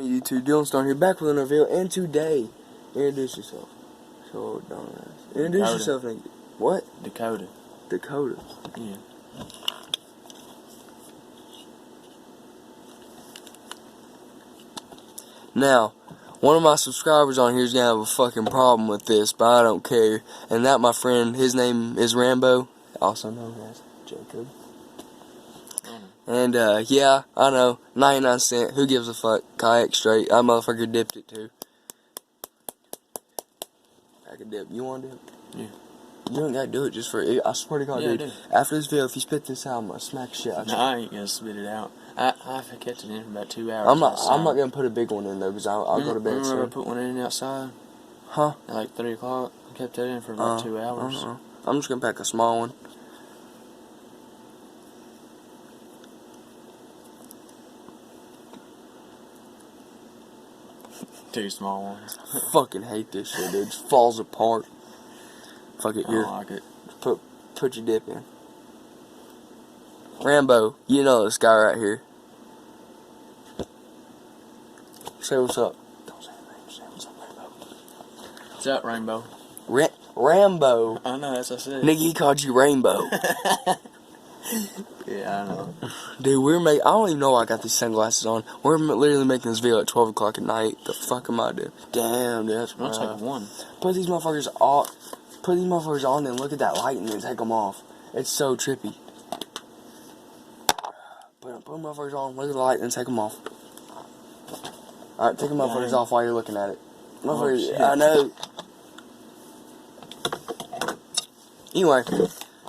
YouTube, Dylan Stone here, back with another video, and today, introduce yourself. So, dumbass. Introduce Dakota. yourself, nigga. What? Dakota. Dakota. Yeah. Now, one of my subscribers on here is gonna have a fucking problem with this, but I don't care. And that, my friend, his name is Rambo, also known as Jacob. And, yeah, I know, 99 cent, who gives a fuck, kayak straight, that motherfucker dipped it too. I can dip, you wanna dip? Yeah. You don't gotta do it just for, I swear to God, Yeah, dude, after this video, if you spit this out, I'm gonna smack shit out of you. No, I ain't gonna spit it out. I've kept it in for about 2 hours. I'm not gonna put a big one in though, because I'll go to bed Remember I soon. put one in outside? Huh? At like 3 o'clock. I kept that in for about 2 hours. I'm just gonna pack a small one. Two small ones. Fucking hate this shit, dude. It just falls apart. Fuck it, I here. don't like it. Put your dip in. Rambo, you know this guy right here. Say what's up. Don't say anything. Say what's up, Rambo. What's up, Rainbow? Rambo. I know, that's what I said. Nigga, he called you Rainbow. Yeah, I know. Dude, I don't even know why I got these sunglasses on. We're literally making this video at 12 o'clock at night. The fuck am I doing? Damn, dude, that's I'll take one. Put these motherfuckers on and look at that light and then take them off. It's so trippy. Put them motherfuckers on, look at the light and take them off. Alright, take the motherfuckers off while you're looking at it. Motherfuckers, I know. Anyway,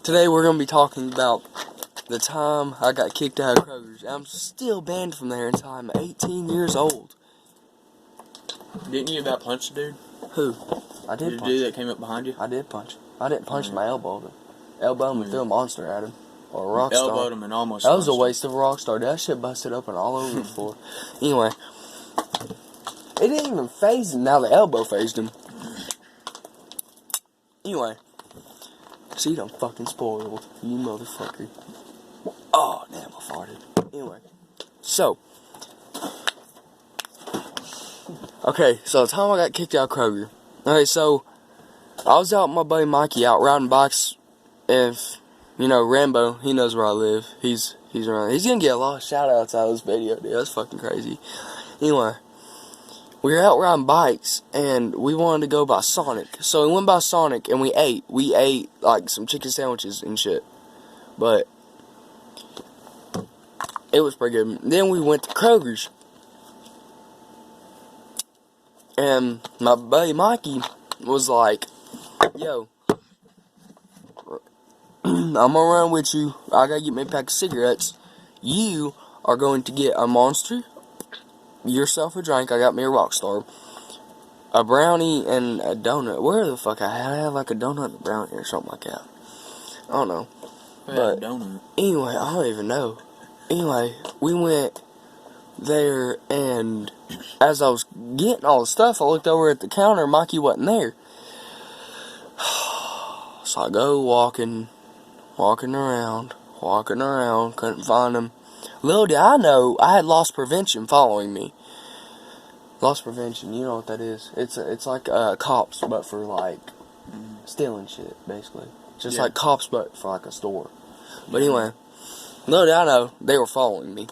today we're going to be talking about the time I got kicked out of Kroger's. I'm still banned from there until I'm 18 years old. Didn't you about punch the dude? Who? I did The punch. dude that came up behind you? I did punch. I didn't punch my elbow, but elbow him and threw a monster at him. Or a rock star. Elbowed him and almost That was a punched him. waste of a rock star. That shit busted open all over the floor. Anyway. It didn't even phase him. Now the elbow phased him. Anyway. See, I'm fucking spoiled. You motherfucker. Oh, damn, I farted. Anyway. So. Okay, so the time I got kicked out of Kroger. Okay, so. I was out with my buddy Mikey out riding bikes. If, you know, Rambo, he knows where I live. He's around. He's gonna get a lot of shout outs out of this video, dude. That's fucking crazy. Anyway. We were out riding bikes, and we wanted to go by Sonic. So we went by Sonic, and we ate. We ate, like, some chicken sandwiches and shit. But it was pretty good. Then we went to Kroger's. And my buddy Mikey was like, yo, I'm gonna run with you. I gotta get me a pack of cigarettes. You are going to get a Monster, yourself a drink. I got me a Rockstar, a brownie, and a donut. Where the fuck I had like a donut and a brownie or something like that. I don't know. But donut. Anyway, I don't even know. Anyway, we went there, and as I was getting all the stuff, I looked over at the counter. Mikey wasn't there. So I go walking around, couldn't find him. Little did I know, I had loss prevention following me. Loss prevention, you know what that is? It's like cops, but for like stealing shit, basically. Just like cops, but for like a store. But anyway, little did I know, they were following me.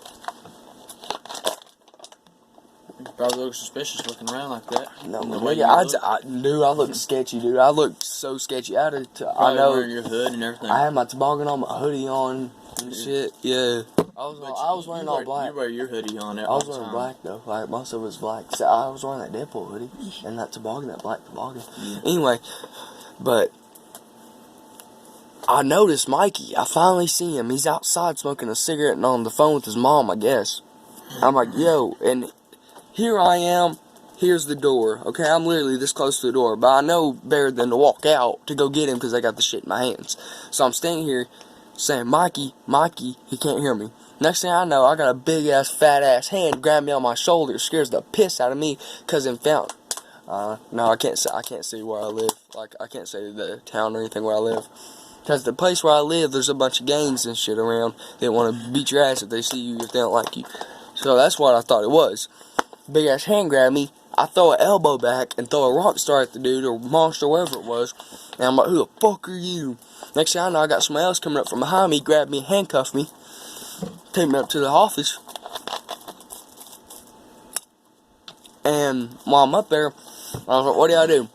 Probably look suspicious looking around like that. No, dude, I look sketchy, dude. I look so sketchy. I know. Wearing your hood and everything. I had my toboggan on, my hoodie on, and shit. Yeah. I was wearing all black. You wear your hoodie on. I was wearing black though. Like most of it was black. So I was wearing that Deadpool hoodie and that toboggan, that black toboggan. Yeah. Anyway, but I noticed Mikey. I finally see him. He's outside smoking a cigarette and on the phone with his mom, I guess. I'm like, yo, and here I am. Here's the door. Okay, I'm literally this close to the door, but I know better than to walk out to go get him because I got the shit in my hands. So I'm standing here saying, Mikey, he can't hear me. Next thing I know, I got a big ass, fat ass hand grab me on my shoulder, scares the piss out of me, cause in fountain. No, I can't say where I live. Like I can't say the town or anything where I live, cause the place where I live, there's a bunch of gangs and shit around. They want to beat your ass if they see you, if they don't like you. So that's what I thought it was. big ass hand grab me. I throw an elbow back and throw a rock star at the dude or monster, whatever it was. And I'm like, who the fuck are you? Next thing I know, I got somebody else coming up from behind me, grabbed me, handcuffed me, take me up to the office. And while I'm up there, I was like, what do I do?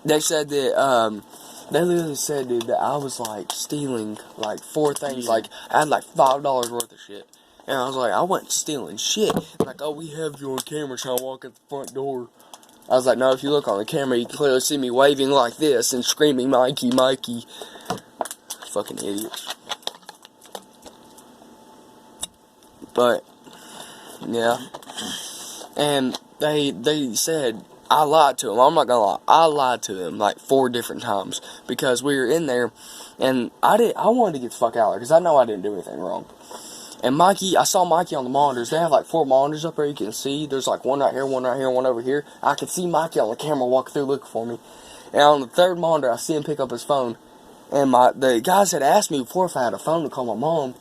They said that, they literally said, dude, that I was, like, stealing, like, 4 things. Yeah. Like, I had, like, $5 worth of shit. And I was like, I wasn't stealing shit. Like, oh, we have you on camera trying to walk at the front door. I was like, no, if you look on the camera, you can clearly see me waving like this and screaming, Mikey, Mikey. Fucking idiots. But, yeah. And they said, I lied to him. I'm not gonna lie. I lied to him like 4 different times. Because we were in there, and I wanted to get the fuck out of there, because I know I didn't do anything wrong. And Mikey, I saw Mikey on the monitors. They have like 4 monitors up there you can see. There's like one right here, one right here, one over here. I could see Mikey on the camera walking through looking for me. And on the 3rd monitor, I see him pick up his phone. And the guys had asked me before if I had a phone to call my mom.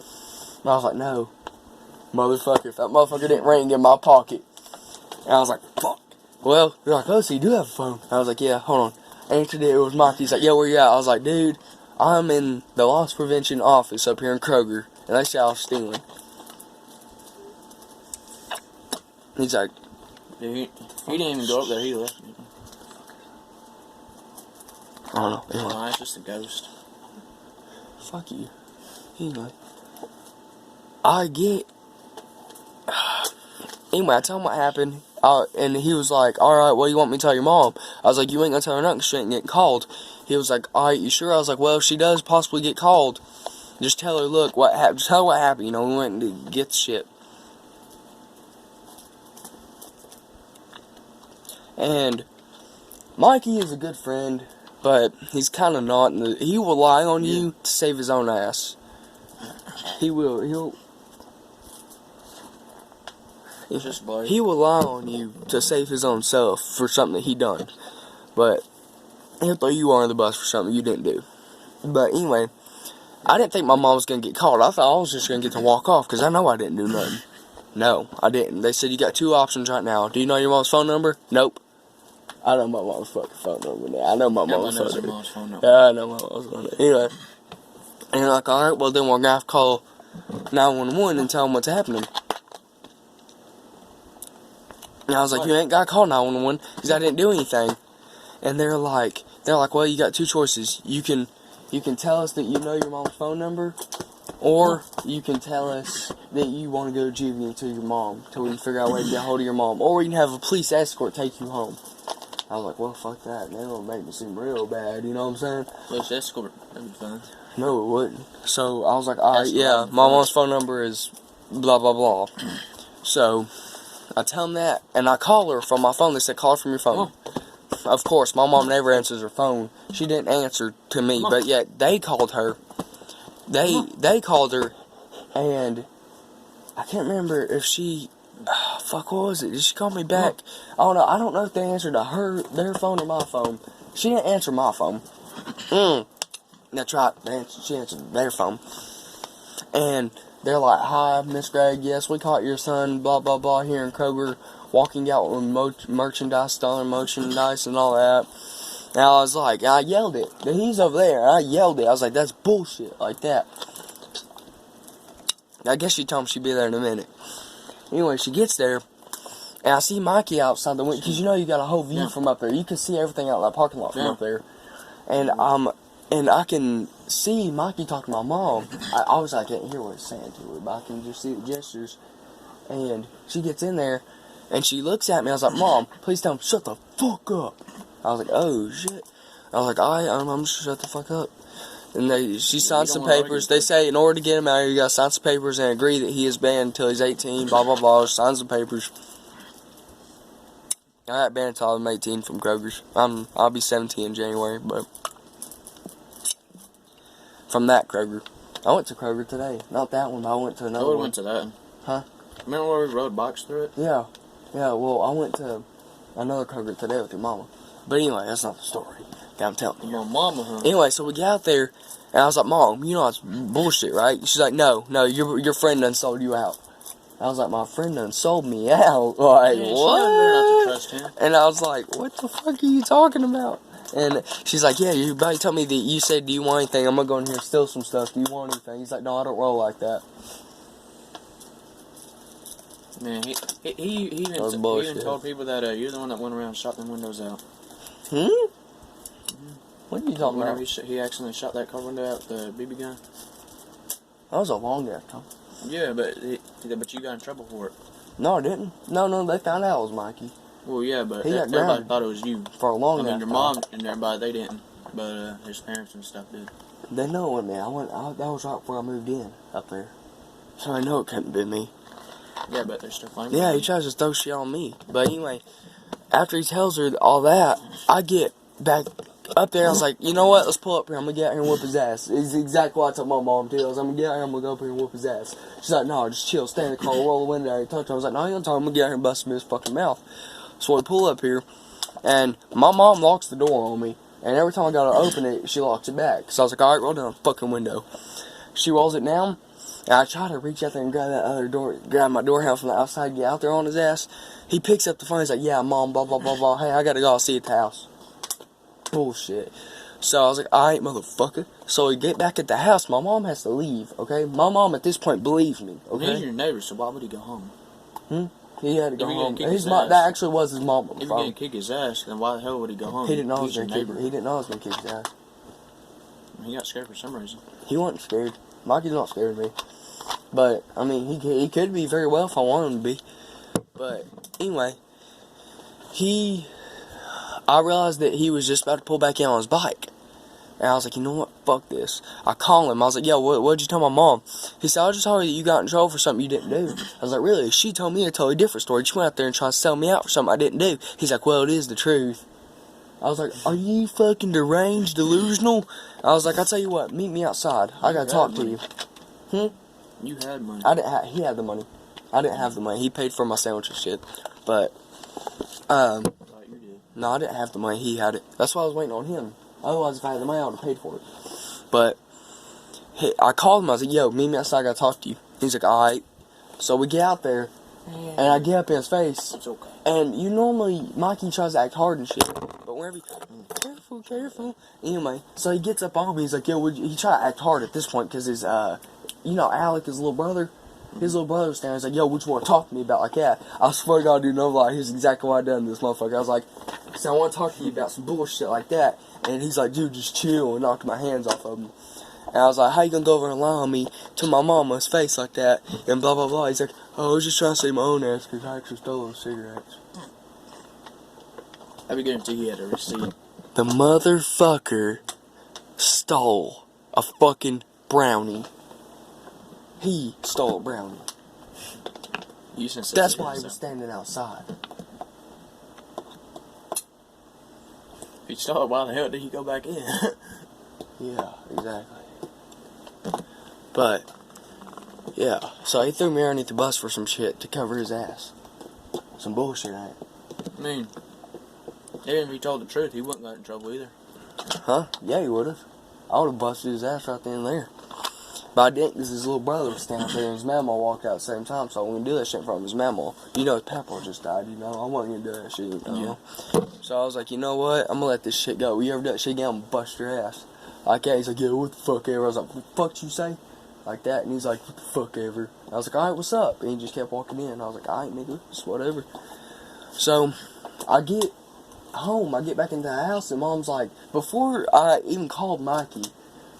And I was like, no. Motherfucker, if that motherfucker didn't ring in my pocket. And I was like, fuck. Well, they're like, oh, so you do have a phone. I was like, yeah, hold on. Answered it, it was Mikey. He's like, yo, where you at? I was like, dude, I'm in the loss prevention office up here in Kroger. And they said I was stealing. He's like, Dude, he didn't even go up there. He left. I don't know. Anyway, No, it's just a ghost. fuck you. Anyway, I get. Anyway, I tell him what happened. And he was like, alright, well, you want me to tell your mom? I was like, you ain't gonna tell her nothing, she ain't getting called. He was like, alright, you sure? I was like, well, if she does possibly get called, just tell her, look, what happened. Just tell her what happened. You know, we went to get the shit. And Mikey is a good friend, but he's kind of not. He will lie on you to save his own ass. He will. He will lie on you to save his own self for something that he done. But he'll throw you under the bus for something you didn't do. But anyway, I didn't think my mom was going to get called. I thought I was just going to get to walk off because I know I didn't do nothing. No, I didn't. They said you got 2 options right now. Do you know your mom's phone number? Nope. I know my mom's fucking phone number now. I know my mom's phone number. Yeah, I know my mom's phone number. Anyway. And you're like, alright, well then we're going to have to call 911 and tell them what's happening. And I was like, you ain't got to call 911 because I didn't do anything. And they're like, well, you got 2 choices. You can tell us that you know your mom's phone number, or you can tell us that you want to go to juvie and to your mom till we can figure out a way to get a hold of your mom, or we can have a police escort take you home. I was like, well, fuck that. They're going to make me seem real bad, you know what I'm saying? Police escort, that'd be fun. No, it wouldn't. So I was like, alright, yeah, my mom's phone number is blah, blah, blah. So I tell them that, and I call her from my phone. They said, call her from your phone. Of course, my mom never answers her phone. She didn't answer to me, but yet they called her. They called her, and I can't remember if she. Fuck, what was it? Did she call me back? I don't know. I don't know if they answered to their phone or my phone. She didn't answer my phone. That's right. She answered their phone, and they're like, "Hi, Miss Gregg. Yes, we caught your son. Blah blah blah here in Kroger, walking out with merchandise, stolen merchandise, and all that." And I was like, I yelled it. He's over there. And I yelled it. I was like, that's bullshit, like that. I guess she told him she'd be there in a minute. Anyway, she gets there, and I see Mikey outside the window, because you know you got a whole view from up there. You can see everything out in that parking lot from up there. And I can see Mikey talking to my mom. Obviously, I can't hear what he's saying to her, but I can just see the gestures. And she gets in there, and she looks at me. I was like, Mom, please tell him, shut the fuck up. I was like, oh, shit. I was like, I'm just shut the fuck up. And she signed some papers. They say in order to get him out of here, you gotta sign some papers and agree that he is banned until he's 18, blah, blah, blah. Sign some papers. I got banned until I'm 18 from Kroger's. I'll be 17 in January, but from that Kroger. I went to Kroger today. Not that one, but I went to another one. I went to that. Huh? Remember where we rode bikes through it? Yeah. Yeah, well, I went to another Kroger today with your mama. But anyway, that's not the story. I'm telling you. My mama, huh? Anyway, so we get out there, and I was like, Mom, you know it's bullshit, right? She's like, no, your friend done sold you out. I I was like, my friend done sold me out. Like, Yeah, she what? done better not to trust him. And I was like, what the fuck are you talking about? And she's like, yeah, your buddy told me that you said, do you want anything? I'm going to go in here and steal some stuff. Do you want anything? He's like, no, I don't roll like that. Man, he That was even bullshit. told people that you're the one that went around and shot them windows out. What are you talking Whenever about? he accidentally shot that car window out with the BB gun. That was a long ass time. Yeah, but you got in trouble for it. No, I didn't. No, they found out it was Mikey. Well, yeah, but He got everybody grounded. thought it was you. For a long I mean, ass your time. mom and everybody, they didn't. But his parents and stuff did. They know it wasn't me. That was right before I moved in up there. So I know it couldn't be me. Yeah, but they're still claiming. Yeah, he tries to throw shit on me. But anyway, after he tells her all that, I get back up there. I was like, you know what? Let's pull up here. I'm going to get out here and whoop his ass. It's exactly what I told my mom, too. I was like, I'm going to get out here. I'm going to go up here and whoop his ass. She's like, no, just chill. Stay in the car. Roll the window down. Touch him. I was like, no, I ain't going to talk. I'm going to get out here and bust him in his fucking mouth. So we pull up here, and my mom locks the door on me. And every time I got to open it, she locks it back. So I was like, alright, roll down the fucking window. She rolls it down. And I try to reach out there and grab that other door, grab my door handle from the outside, get out there on his ass. He picks up the phone. He's like, yeah, mom, blah, blah, blah, blah. Hey, I gotta go. I'll see you at the house. Bullshit. So I was like, alright, motherfucker. So we get back at the house. My mom has to leave, okay? My mom at this point believes me, He's okay? your neighbor, so why would he go home? He had to go If he home. didn't kick his That ass. actually was his mom. If you're gonna kick his ass, then why the hell would he go home? He didn't know I was He's your gonna kick. neighbor. He didn't know I was gonna kick his ass. He got scared for some reason. He wasn't scared. Mikey's not scared of me. But, I mean, he could be very well if I wanted him to be. But, anyway, I realized that he was just about to pull back in on his bike. And I was like, you know what? Fuck this. I called him. I was like, yo, what'd you tell my mom? He said, I just told her that you got in trouble for something you didn't do. I was like, really? She told me a totally different story. She went out there and tried to sell me out for something I didn't do. He's like, well, it is the truth. I was like, are you fucking deranged, delusional? I was like, I'll tell you what, meet me outside. I gotta talk to you. You had money. He had the money. I didn't have the money. He paid for my sandwich and shit. But, I thought you did. no, I didn't have the money. He had it. That's why I was waiting on him. Otherwise, if I had the money, I would have paid for it. But, I called him. I was like, yo, meet me outside. I gotta talk to you. He's like, alright. So we get out there, and I get up in his face. It's okay. And you normally, Mikey tries to act hard and shit. But whenever careful. Anyway, so he gets up on me. He's like, yo, he tried to act hard at this point because his, Alec, his little brother, was standing. He's like, yo, what you want to talk to me about like that? I swear to God, dude, no lie. Here's exactly what I done to this motherfucker. I was like, so I want to talk to you about some bullshit like that. And he's like, dude, just chill, and knocked my hands off of him. And I was like, how you gonna go over and lie on me to my mama's face like that? And blah, blah, blah. He's like, oh, I was just trying to save my own ass because I actually stole those cigarettes. I guarantee he had a receipt. The motherfucker stole a fucking brownie. He stole a brownie. You said That's why he was standing outside. If he stole it, why the hell did he go back in? Yeah, exactly. But, yeah. So he threw me underneath the bus for some shit to cover his ass. Some bullshit, ain't it? I mean, even if he told the truth, he wouldn't got in trouble either. Huh? Yeah, he would've. I would've busted his ass right then and there. But I didn't, because his little brother was standing there and his mama walked out at the same time, so I wasn't gonna do that shit in front of his mama. You know, his papa just died, you know? I wasn't gonna do that shit, you know? Yeah. So I was like, you know what? I'm gonna let this shit go. You ever do that shit again, I'm gonna bust your ass. Like that, he's like, yeah, what the fuck ever? I was like, what the fuck you say? Like that, and he's like, what the fuck ever? I was like, alright, what's up? And he just kept walking in. I was like, alright, nigga, it's whatever. So, I get home, I get back into the house, and mom's like, before I even called Mikey,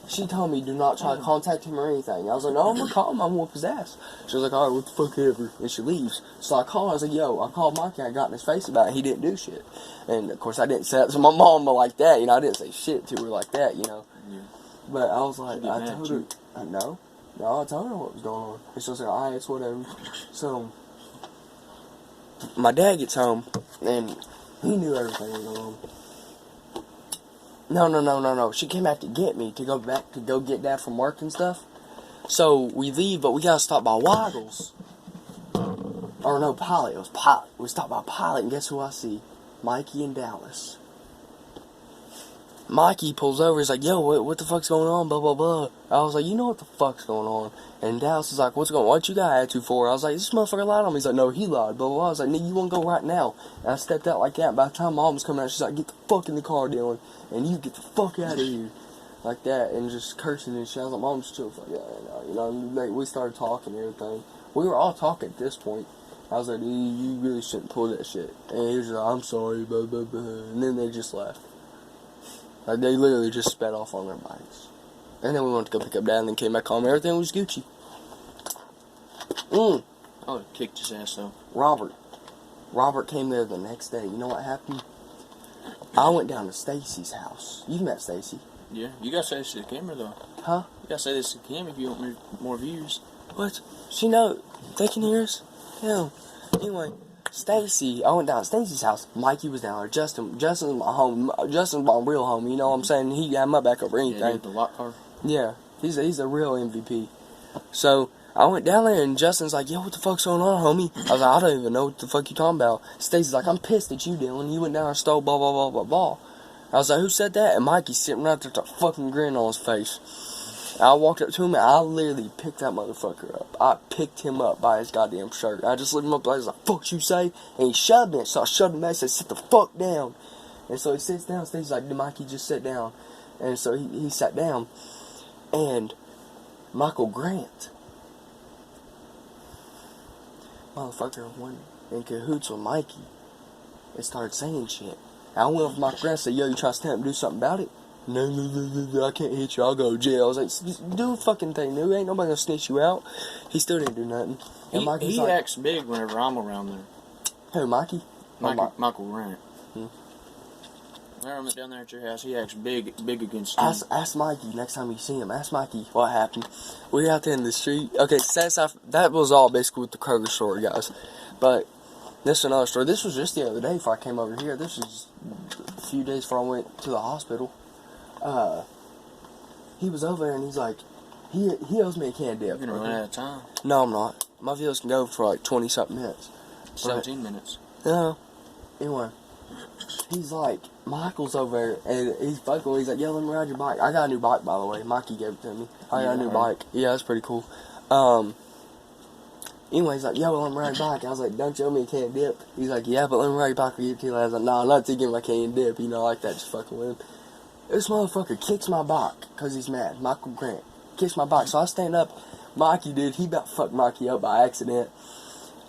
she told me do not try to contact him or anything. I was like, no, I'm gonna call him, I'm gonna whoop his ass. She was like, alright, what the fuck ever? And she leaves. So I called, I was like, yo, I called Mikey, I got in his face about it, he didn't do shit. And of course I didn't say that to my mama like that, you know, I didn't say shit to her like that, you know. Yeah. But I was like, She get I mad told at her, you. no, I told her what was going on. And she was like, alright, it's whatever. So, my dad gets home, and he knew everything was going on. No. She came back to get me, to go get Dad from work and stuff. So, we leave, but we gotta stop by Waggles. Or no, Pilot. It was Pilot. We stopped by Pilot, and guess who I see? Mikey and Dallas. Mikey pulls over. He's like, yo, what the fuck's going on? Blah, blah, blah. I was like, you know what the fuck's going on? And Dallas is like, what's going on? What you got attitude for? I was like, this motherfucker lied on me. He's like, no, he lied. Blah, blah, blah. I was like, nigga, you want to go right now? And I stepped out like that. By the time Mom was coming out, she's like, get the fuck in the car, Dylan. And you get the fuck out of here. Like that. And just cursing and shit. I was like, Mom, just chill. Like, yeah, you know, like, we started talking and everything. We were all talking at this point. I was like, dude, you really shouldn't pull that shit. And he was like, I'm sorry, blah, blah, blah. And then they just left. Like, they literally just sped off on their bikes. And then we went to go pick up Dad and then came back home. Everything was Gucci. I would have kicked his ass, though. Robert came there the next day. You know what happened? I went down to Stacy's house. You've met Stacy. Yeah, you gotta say this to the camera, though. Huh? You gotta say this to the camera if you want more views. What? She know. They can hear us? Hell. Anyway, Stacy, I went down to Stacy's house. Mikey was down there. Justin's my home. Justin's my real home. You know what I'm saying? He got my back over anything. Yeah, the lock car. Yeah, he's a real MVP. So I went down there and Justin's like, yo, what the fuck's going on, homie? I was like, I don't even know what the fuck you talking about. Stacy's like, I'm pissed at you, Dylan. You went down and stole blah, blah, blah, blah, blah. I was like, who said that? And Mikey's sitting right there with a fucking grin on his face. I walked up to him and I literally picked that motherfucker up. I picked him up by his goddamn shirt. I just lifted him up. I was like, fuck you say? And he shoved me. So I shoved him back and said, sit the fuck down. And so he sits down. Stacy's like, Mikey, just sit down. And so he sat down. And Michael Grant, motherfucker, went in cahoots with Mikey and started saying shit. I went over to Michael Grant and said, yo, you trying to stand up and do something about it? No, I can't hit you. I'll go to jail. I was like, do a fucking thing, dude. Ain't nobody gonna snitch you out. He still didn't do nothing. And He like, acts big whenever I'm around there. who, Mikey? Michael Grant. Whenever I'm down there at your house, he acts big against you. Ask Mikey next time you see him. Ask Mikey what happened. We were out there in the street. Okay, that was all basically with the Kroger story, guys. But this is another story. This was just the other day before I came over here. This was a few days before I went to the hospital. He was over there and he's like, he owes me a can of dip. You're gonna run out of time. No, I'm not. My videos can go for like 20-something minutes. 17 minutes. No. Anyway, he's like, Michael's over there and he's fucking with me. He's like, yo, let me ride your bike. I got a new bike, by the way. Mikey gave it to me. I got a new bike. Yeah, that's pretty cool. Anyway, he's like, yo, let me ride your bike. I was like, don't you owe me a can of dip? He's like, yeah, but let me ride your bike or give it to you. I was like, nah, not to give my can of dip. You know, like that, just fucking with him. This motherfucker kicks my bike because he's mad. Michael Grant kicks my bike. So I stand up. Mikey, dude, he about fucked Mikey up by accident.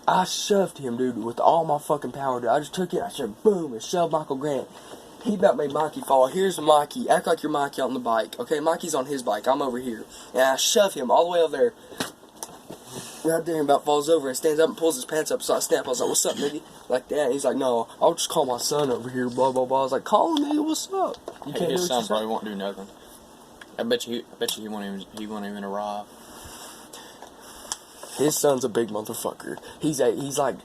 I shoved him, dude, with all my fucking power, dude. I just took it, I said, boom, and shoved Michael Grant. He about made Mikey fall. Here's Mikey. Act like you're Mikey on the bike. Okay, Mikey's on his bike. I'm over here. And I shove him all the way over there. Right there, and about falls over and stands up and pulls his pants up. So I snap. I was like, what's up, nigga? Like that. And he's like, no, I'll just call my son over here, blah, blah, blah. I was like, call him, nigga, what's up? You can't His do son what probably won't do nothing. I bet you he won't even arrive. His son's a big motherfucker. He's like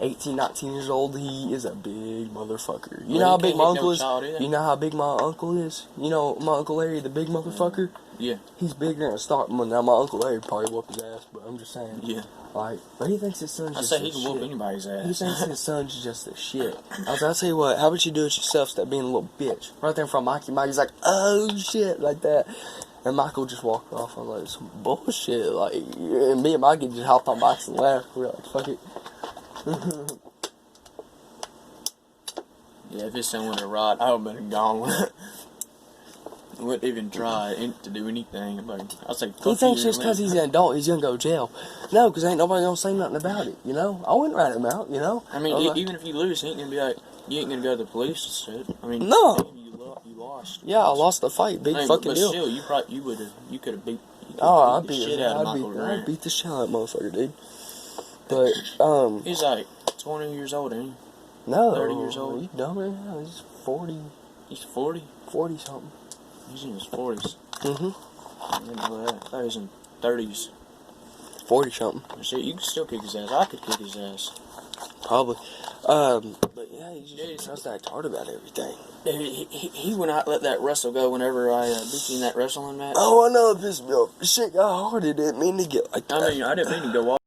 18, 19 years old. He is a big motherfucker. You know how big my uncle is? You know how big my uncle is? You know my Uncle Larry, the big motherfucker? Yeah. He's bigger than a Stockman. Now my Uncle Larry probably whoop his ass, but I'm just saying. Yeah. Like, but he thinks his son's just I say he the can shit. whoop anybody's ass. He thinks his son's just the shit. I'll tell you what, how about you do it yourself instead of being a little bitch? Right there in front of Mikey. Mikey's like, oh shit, like that. And Michael just walked off. I'm like, some bullshit. Like, and me and Mikey just hopped on bikes and laughed. We were like, fuck it. Yeah, if his son would have ride, I would have been gone. Wouldn't even try to do anything. Like, I was like, He thinks just because he's an adult, he's gonna go to jail. No, because ain't nobody gonna say nothing about it, you know? I wouldn't rat him out, you know? I mean, even if you lose, he ain't gonna be like, you ain't gonna go to the police and shit. I mean, No. damn, you lost. Yeah, I lost the fight. Big fucking but deal. still, you could have beat. Oh, the shit out of Michael I'd Grant. beat the shit out of that motherfucker, dude. But, He's like 20 years old, ain't he? no. 30 years old. You dumber? No, he's 40. He's 40. 40 something. He's in his 40s. Mm-hmm. I didn't know that. I thought he was in 30s. 40 something. Shit, you can still kick his ass. I could kick his ass. Probably. But yeah, he just tries to act hard about everything. He would not let that wrestle go whenever I beat you in that wrestling match. Oh, I know this bill. Shit got hard. It didn't mean to get like that. I mean, I didn't mean to go off.